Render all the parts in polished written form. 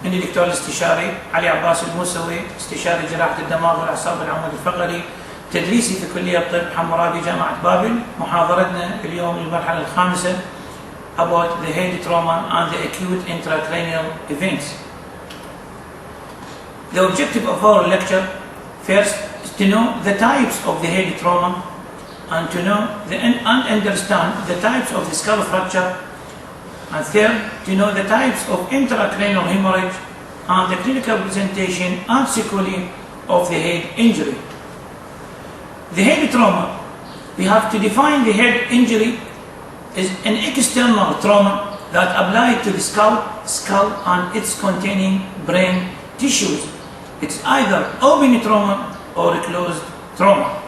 إني دكتور الاستشاري علي عباس الموسوي، استشاري جراحة الدماغ والأعصاب والعمود الفقري، تدريسي في كلية طب حمورابي جامعة بابل. محاضرتنا اليوم المرحلة الخامسة about the head trauma and the acute intracranial events. The objective of our lecture first is to know the types of the head trauma and to know and understand the types of the skull fracture, and third, to know the types of intracranial hemorrhage and the clinical presentation and sequelae of the head injury. The head trauma, we have to define the head injury as an external trauma that applied to the skull and its containing brain tissues. It's either open trauma or closed trauma.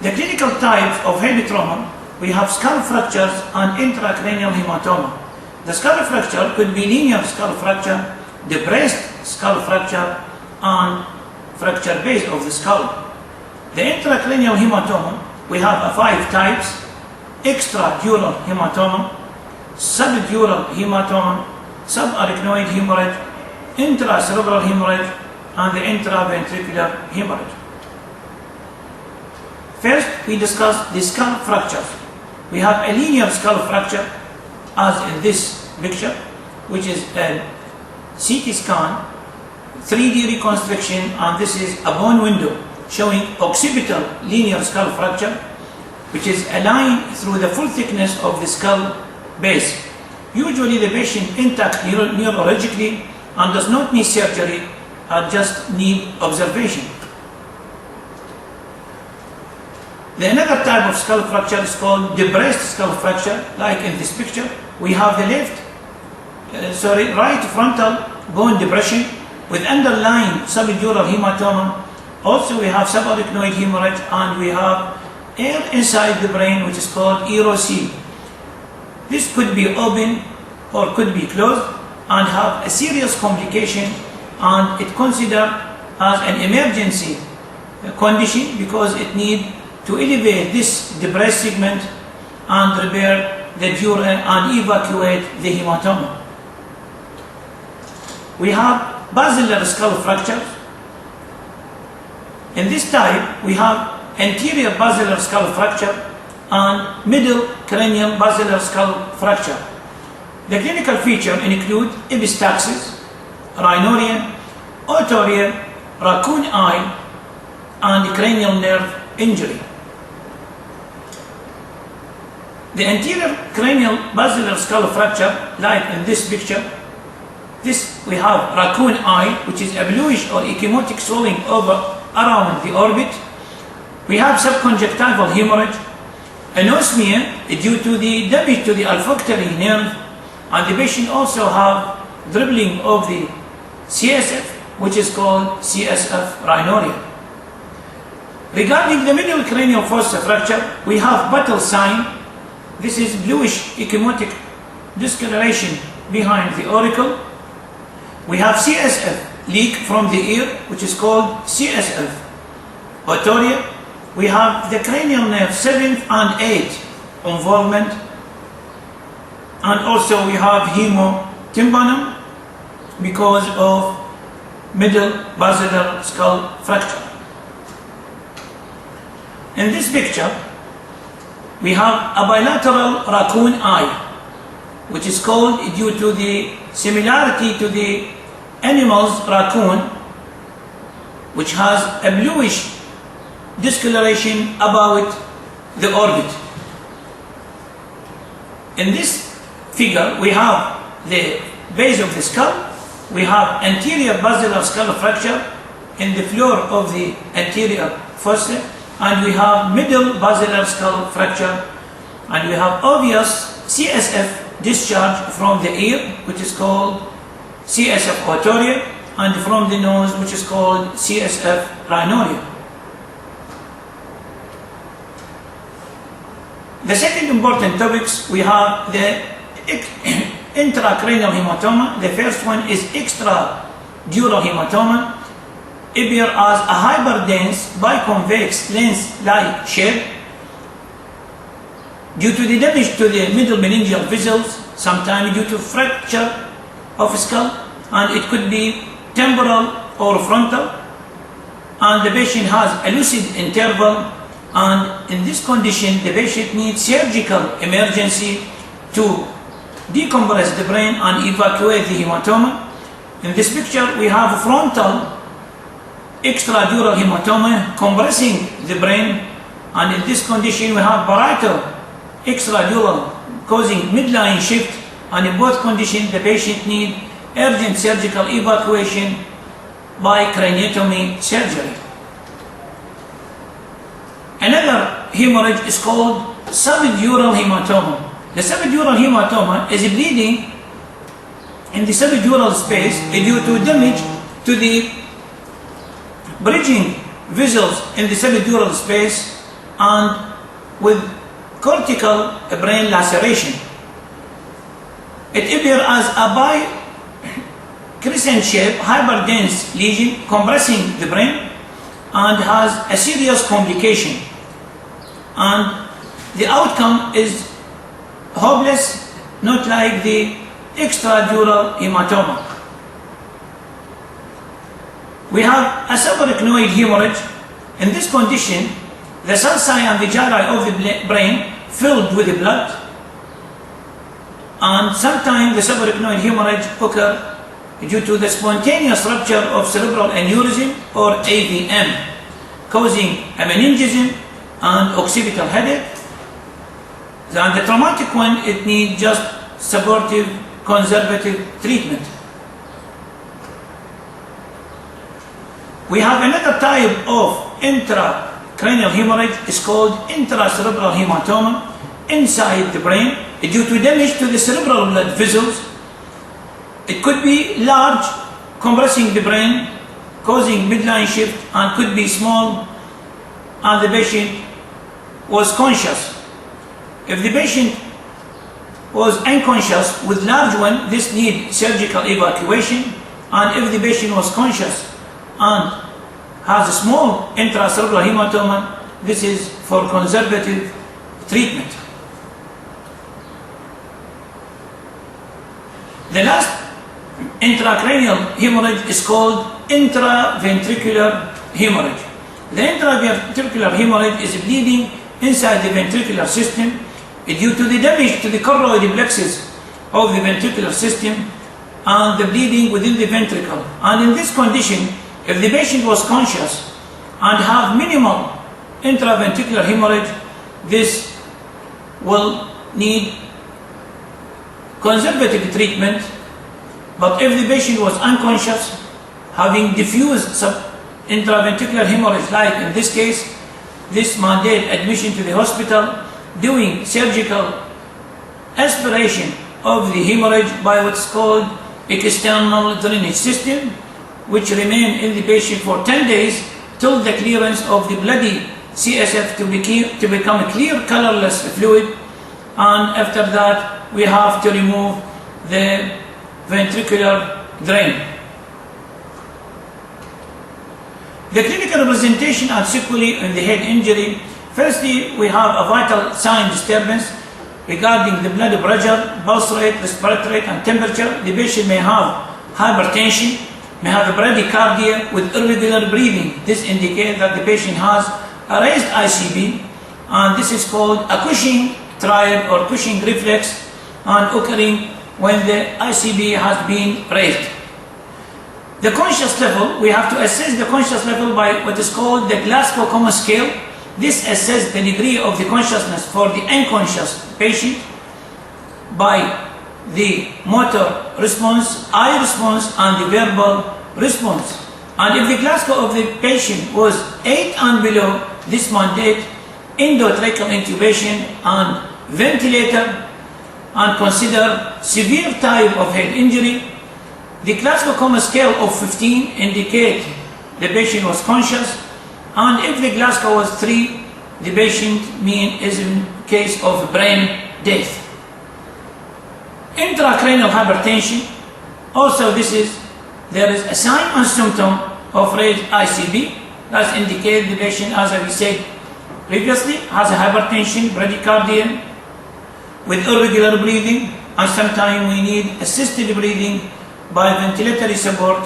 The clinical types of head trauma, we have skull fractures and intracranial hematoma. The skull fracture could be linear skull fracture, depressed skull fracture, and fracture base of the skull. The intracranial hematoma, we have 5 types: extradural hematoma, subdural hematoma, subarachnoid hemorrhage, intracerebral hemorrhage, and the intraventricular hemorrhage. First, we discuss the skull fractures. We have a linear skull fracture, as in this picture, which is a CT scan, 3D reconstruction, and this is a bone window showing occipital linear skull fracture, which is a line through the full thickness of the skull base. Usually the patient intact neurologically and does not need surgery, or just need observation. Another type of skull fracture is called depressed skull fracture, like in this picture. We have the right frontal bone depression with underlying subdural hematoma. Also we have subarachnoid hemorrhage, and we have air inside the brain, which is called EROC. This could be open or could be closed and have a serious complication, and it considered as an emergency condition because it needs to elevate this depressed segment and repair the dura and evacuate the hematoma. We have basilar skull fractures. In this type, we have anterior basilar skull fracture and middle cranial basilar skull fracture. The clinical features include epistaxis, rhinorrhea, otorrhea, raccoon eye, and cranial nerve injury. The anterior cranial basilar skull fracture, like in this picture, we have raccoon eye, which is a bluish or ecchymotic swelling around the orbit. We have subconjunctival hemorrhage, anosmia due to the damage to the olfactory nerve, and the patient also have dribbling of the CSF, which is called CSF rhinorrhea. Regarding the middle cranial fossa fracture, we have battle sign. This is bluish ecchymotic discoloration behind the auricle. We have CSF leak from the ear, which is called CSF otorrhea. We have the cranial nerve 7th and 8th involvement, and also we have hemotympanum because of middle basilar skull fracture. In this picture, we have a bilateral raccoon eye, which is called due to the similarity to the animal's raccoon, which has a bluish discoloration about the orbit. In this figure, we have the base of the skull, we have anterior basilar skull fracture in the floor of the anterior fossa, and we have middle basilar skull fracture, and we have obvious CSF discharge from the ear, which is called CSF otorrhea, and from the nose, which is called CSF rhinorrhea. The second important topics, we have the intracranial hematoma. The first one is extradural hematoma. Appear as a hyperdense biconvex lens-like shape due to the damage to the middle meningeal vessels, sometimes due to fracture of skull, and it could be temporal or frontal, and the patient has a lucid interval, and in this condition the patient needs surgical emergency to decompress the brain and evacuate the hematoma. In this picture we have frontal extradural hematoma compressing the brain, and in this condition we have parietal extradural causing midline shift, and in both conditions the patient needs urgent surgical evacuation by craniotomy surgery. Another hemorrhage is called subdural hematoma. The subdural hematoma is bleeding in the subdural space due to damage to the bridging vessels in the subdural space and with cortical brain laceration. It appears as a bi-crescent shape hyperdense lesion compressing the brain and has a serious complication, and the outcome is hopeless, not like the extradural hematoma. We have a subarachnoid hemorrhage. In this condition, the sulci and the gyri of the brain filled with blood, and sometimes the subarachnoid hemorrhage occurs due to the spontaneous rupture of cerebral aneurysm or AVM, causing a meningism and occipital headache. And the traumatic one, it needs just supportive conservative treatment. We have another type of intracranial hemorrhage. It's called intracerebral hematoma inside the brain due to damage to the cerebral blood vessels. It could be large, compressing the brain, causing midline shift, and could be small, and the patient was conscious. If the patient was unconscious with large one, this needs surgical evacuation, and if the patient was conscious and has a small intracerebral hematoma, this is for conservative treatment. The last intracranial hemorrhage is called intraventricular hemorrhage. The intraventricular hemorrhage is bleeding inside the ventricular system due to the damage to the choroid plexus of the ventricular system and the bleeding within the ventricle. And in this condition, if the patient was conscious and have minimal intraventricular hemorrhage, this will need conservative treatment. But if the patient was unconscious, having diffuse intraventricular hemorrhage, like in this case, this mandate admission to the hospital, doing surgical aspiration of the hemorrhage by what's called external drainage system, which remain in the patient for 10 days till the clearance of the bloody CSF to become a clear colorless fluid, and after that we have to remove the ventricular drain. The clinical representation and sequelae in the head injury. Firstly, we have a vital sign disturbance regarding the blood pressure, pulse rate, respiratory rate, and temperature. The patient may have hypertension, may have a bradycardia with irregular breathing. This indicates that the patient has a raised ICB, and this is called a Cushing triad or Cushing reflex, and occurring when the ICB has been raised. The conscious level, we have to assess the conscious level by what is called the Glasgow Coma Scale. This assesses the degree of the consciousness for the unconscious patient by the motor response, eye response, and the verbal response. And if the Glasgow of the patient was 8 and below, this mandate endotracheal intubation and ventilator, and consider severe type of head injury. The Glasgow Coma Scale of 15 indicate the patient was conscious, and if the Glasgow was 3, the patient is in case of brain death. Intracranial hypertension, also there is a sign and symptom of raised ICB, that indicate the patient, as I said previously, has a hypertension, bradycardia with irregular breathing, and sometimes we need assisted breathing by ventilatory support,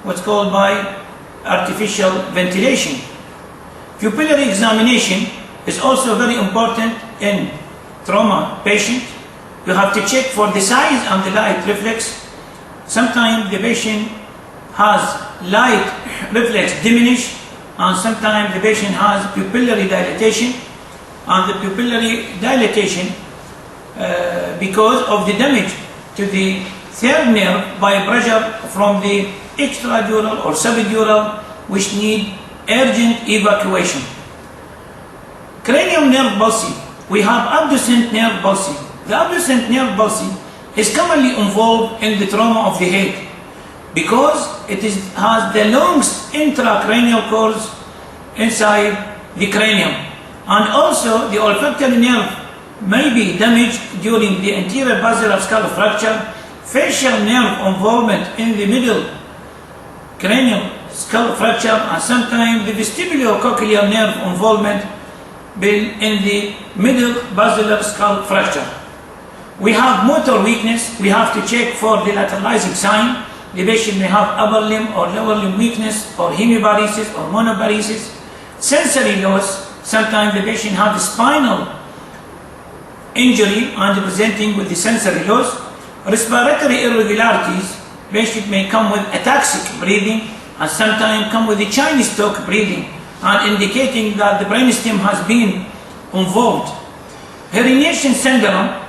what's called by artificial ventilation. Pupillary examination is also very important in trauma patient. You have to check for the size and the light reflex. Sometimes the patient has light reflex diminish, and sometimes the patient has pupillary dilatation, and the pupillary dilatation because of the damage to the third nerve by pressure from the extradural or subdural, which need urgent evacuation. Cranial nerve palsy. We have abducent nerve palsy. The abducent nerve palsy is commonly involved in the trauma of the head because it has the longest intracranial course inside the cranium, and also the olfactory nerve may be damaged during the anterior basilar skull fracture, facial nerve involvement in the middle cranial skull fracture, and sometimes the vestibulocochlear nerve involvement in the middle basilar skull fracture. We have motor weakness. We have to check for the lateralizing sign. The patient may have upper limb or lower limb weakness, or hemiparesis or monoparesis. Sensory loss. Sometimes the patient has a spinal injury and presenting with the sensory loss. Respiratory irregularities. Patient may come with ataxic breathing and sometimes come with the Chinese talk breathing, and indicating that the brainstem has been involved. Herniation syndrome.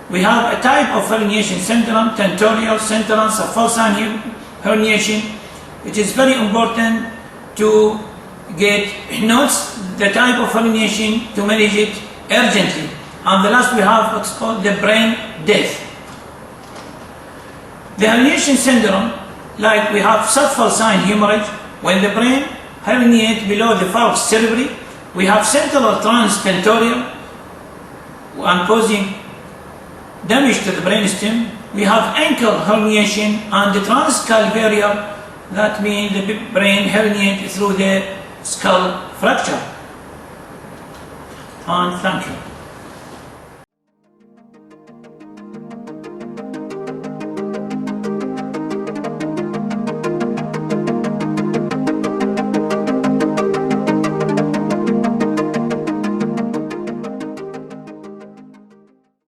We have a type of herniation syndrome, tentorial, central, subfalcine herniation. It is very important to get notes the type of herniation to manage it urgently. And the last we have what's called the brain death. The herniation syndrome, like we have subfalcine hemorrhage, when the brain herniates below the falx cerebri, we have central transtentorial and causing damage to the brainstem. We have ankle herniation and the transcalvarial, that means the brain herniate through the skull fracture. And thank you.